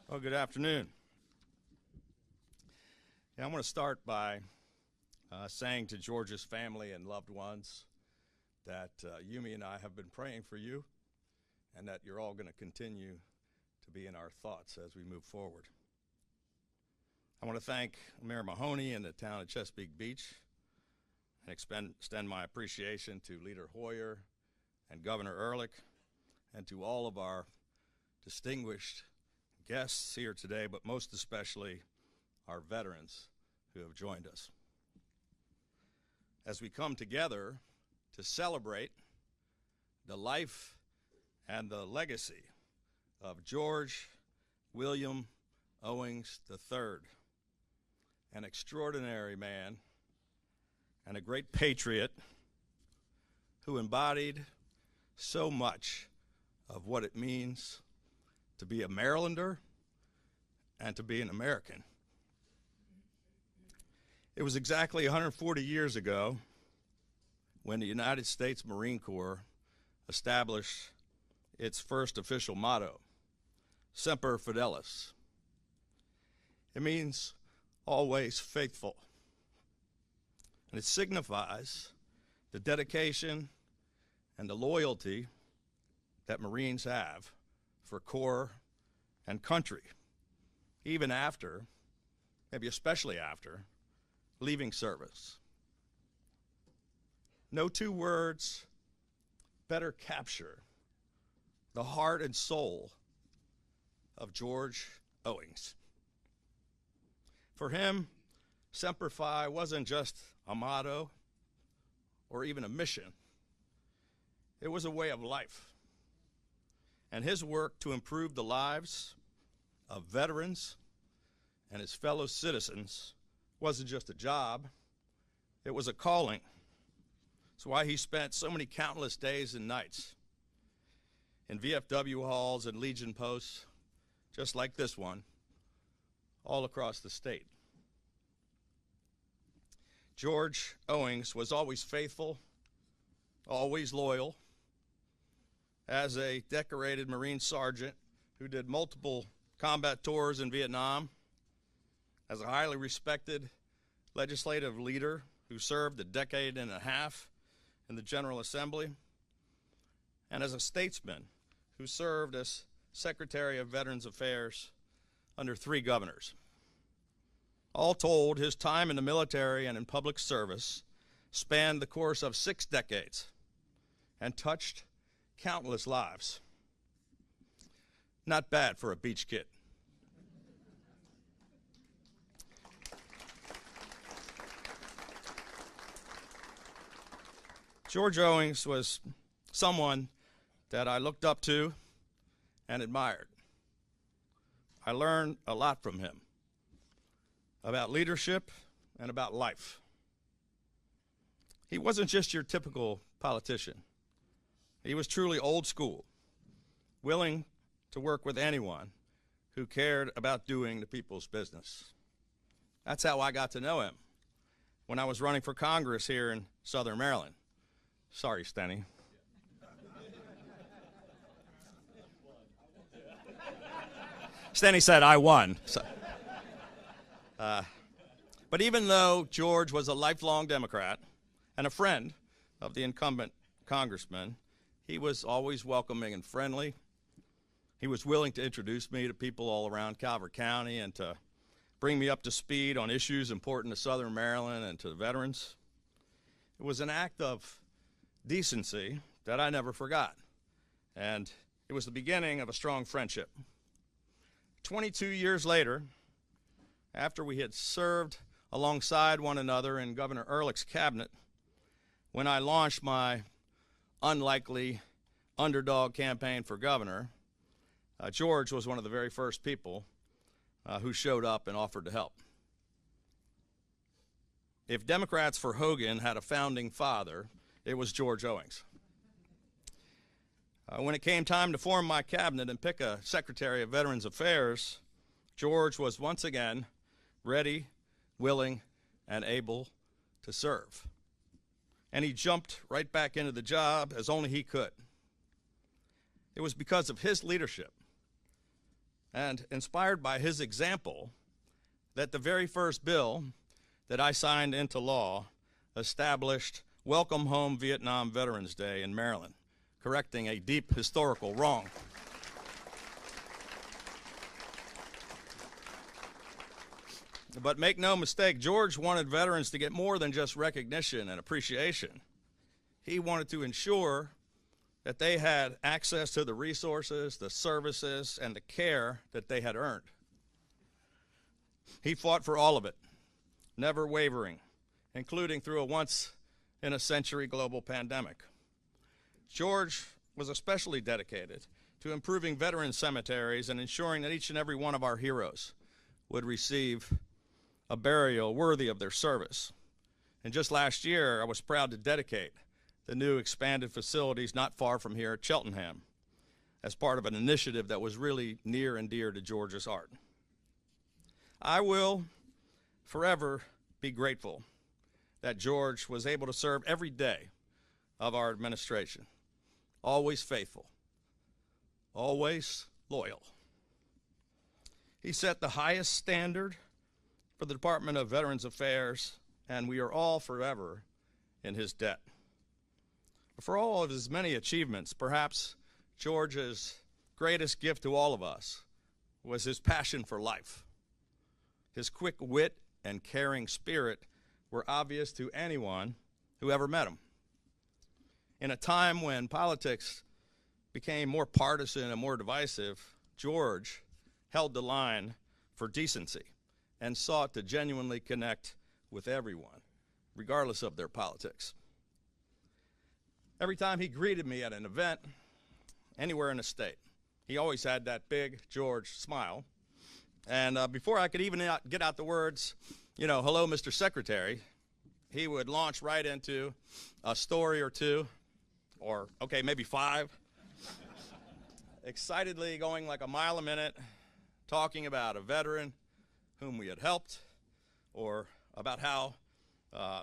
Well, good afternoon. I want to start by saying to George's family and loved ones that Yumi and I have been praying for you and that you're all going to continue to be in our thoughts as we move forward. I want to thank Mayor Mahoney and the town of Chesapeake Beach and extend my appreciation to Leader Hoyer and Governor Ehrlich and to all of our distinguished guests here today, but most especially our veterans who have joined us. As we come together to celebrate the life and the legacy of George William Owings III, an extraordinary man and a great patriot who embodied so much of what it means to be a Marylander and to be an American. It was exactly 140 years ago when the United States Marine Corps established its first official motto, Semper Fidelis. It means always faithful, and it signifies the dedication and the loyalty that Marines have for Corps and country, even after, maybe especially after, leaving service. No two words better capture the heart and soul of George Owings. For him, Semper Fi wasn't just a motto or even a mission. It was a way of life. And his work to improve the lives of veterans and his fellow citizens wasn't just a job, it was a calling. That's why he spent so many countless days and nights in VFW halls and Legion posts, just like this one, all across the state. George Owings was always faithful, always loyal. As a decorated Marine sergeant who did multiple combat tours in Vietnam, as a highly respected legislative leader who served a decade and a half in the General Assembly, and as a statesman who served as Secretary of Veterans Affairs under 3 governors. All told, his time in the military and in public service spanned the course of 6 decades and touched countless lives. Not bad for a beach kid. George Owings was someone that I looked up to and admired. I learned a lot from him about leadership and about life. He wasn't just your typical politician. He was truly old school, willing to work with anyone who cared about doing the people's business. That's how I got to know him when I was running for Congress here in Southern Maryland. Sorry, Stenny. Stenny said I won. So, but even though George was a lifelong Democrat and a friend of the incumbent congressman, he was always welcoming and friendly. He was willing to introduce me to people all around Calvert County and to bring me up to speed on issues important to Southern Maryland and to the veterans. It was an act of decency that I never forgot, and it was the beginning of a strong friendship. 22 years later, after we had served alongside one another in Governor Ehrlich's cabinet, when I launched my unlikely underdog campaign for governor, George was one of the very first people who showed up and offered to help. If Democrats for Hogan had a founding father, it was George Owings. When it came time to form my cabinet and pick a Secretary of Veterans Affairs, George was once again ready, willing, and able to serve. And he jumped right back into the job as only he could. It was because of his leadership and inspired by his example, that the very first bill that I signed into law established Welcome Home Vietnam Veterans Day in Maryland, correcting a deep historical wrong. But make no mistake, George wanted veterans to get more than just recognition and appreciation. He wanted to ensure that they had access to the resources, the services, and the care that they had earned. He fought for all of it, never wavering, including through a once-in-a-century global pandemic. George was especially dedicated to improving veteran cemeteries and ensuring that each and every one of our heroes would receive a burial worthy of their service. And just last year, I was proud to dedicate the new expanded facilities not far from here at Cheltenham as part of an initiative that was really near and dear to George's heart. I will forever be grateful that George was able to serve every day of our administration, always faithful, always loyal. He set the highest standard for the Department of Veterans Affairs, and we are all forever in his debt. For all of his many achievements, perhaps George's greatest gift to all of us was his passion for life. His quick wit and caring spirit were obvious to anyone who ever met him. In a time when politics became more partisan and more divisive, George held the line for decency and sought to genuinely connect with everyone, regardless of their politics. Every time he greeted me at an event, anywhere in the state, he always had that big George smile. And before I could even get out the words, hello, Mr. Secretary, he would launch right into a story or two, or, okay, maybe 5, excitedly going like a mile a minute, talking about a veteran whom we had helped, or about how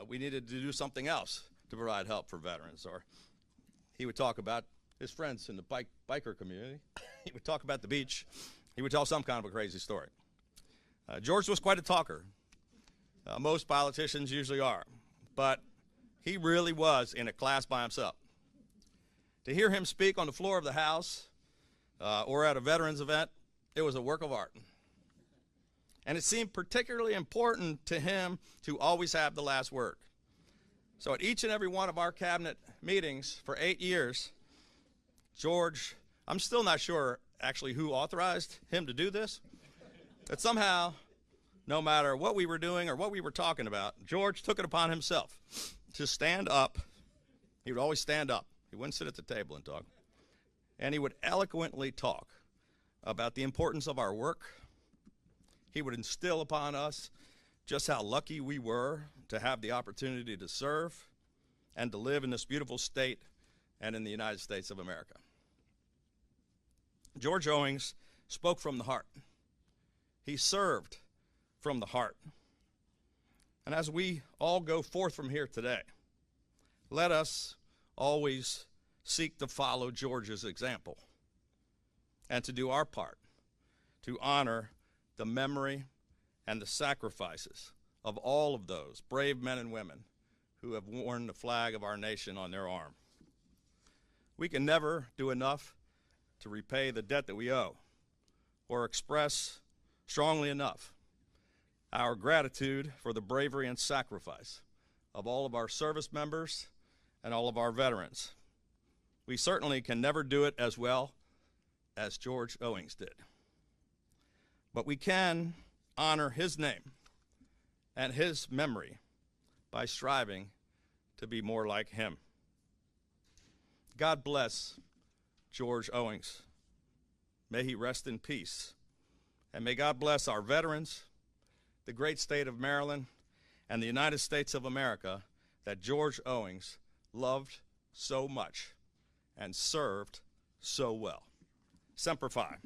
we needed to do something else to provide help for veterans. Or he would talk about his friends in the biker community. He would talk about the beach. He would tell some kind of a crazy story. George was quite a talker. Most politicians usually are. But he really was in a class by himself. To hear him speak on the floor of the House or at a veterans event, it was a work of art. And it seemed particularly important to him to always have the last word. So at each and every one of our cabinet meetings for 8 years, George, I'm still not sure actually who authorized him to do this, but somehow, no matter what we were doing or what we were talking about, George took it upon himself to stand up. He would always stand up. He wouldn't sit at the table and talk. And he would eloquently talk about the importance of our work. He would instill upon us just how lucky we were to have the opportunity to serve and to live in this beautiful state and in the United States of America. George Owings spoke from the heart. He served from the heart. And as we all go forth from here today, let us always seek to follow George's example and to do our part to honor the memory and the sacrifices of all of those brave men and women who have worn the flag of our nation on their arm. We can never do enough to repay the debt that we owe or express strongly enough our gratitude for the bravery and sacrifice of all of our service members and all of our veterans. We certainly can never do it as well as George Owings did. But we can honor his name and his memory by striving to be more like him. God bless George Owings. May he rest in peace. And may God bless our veterans, the great state of Maryland, and the United States of America that George Owings loved so much and served so well. Semper Fi.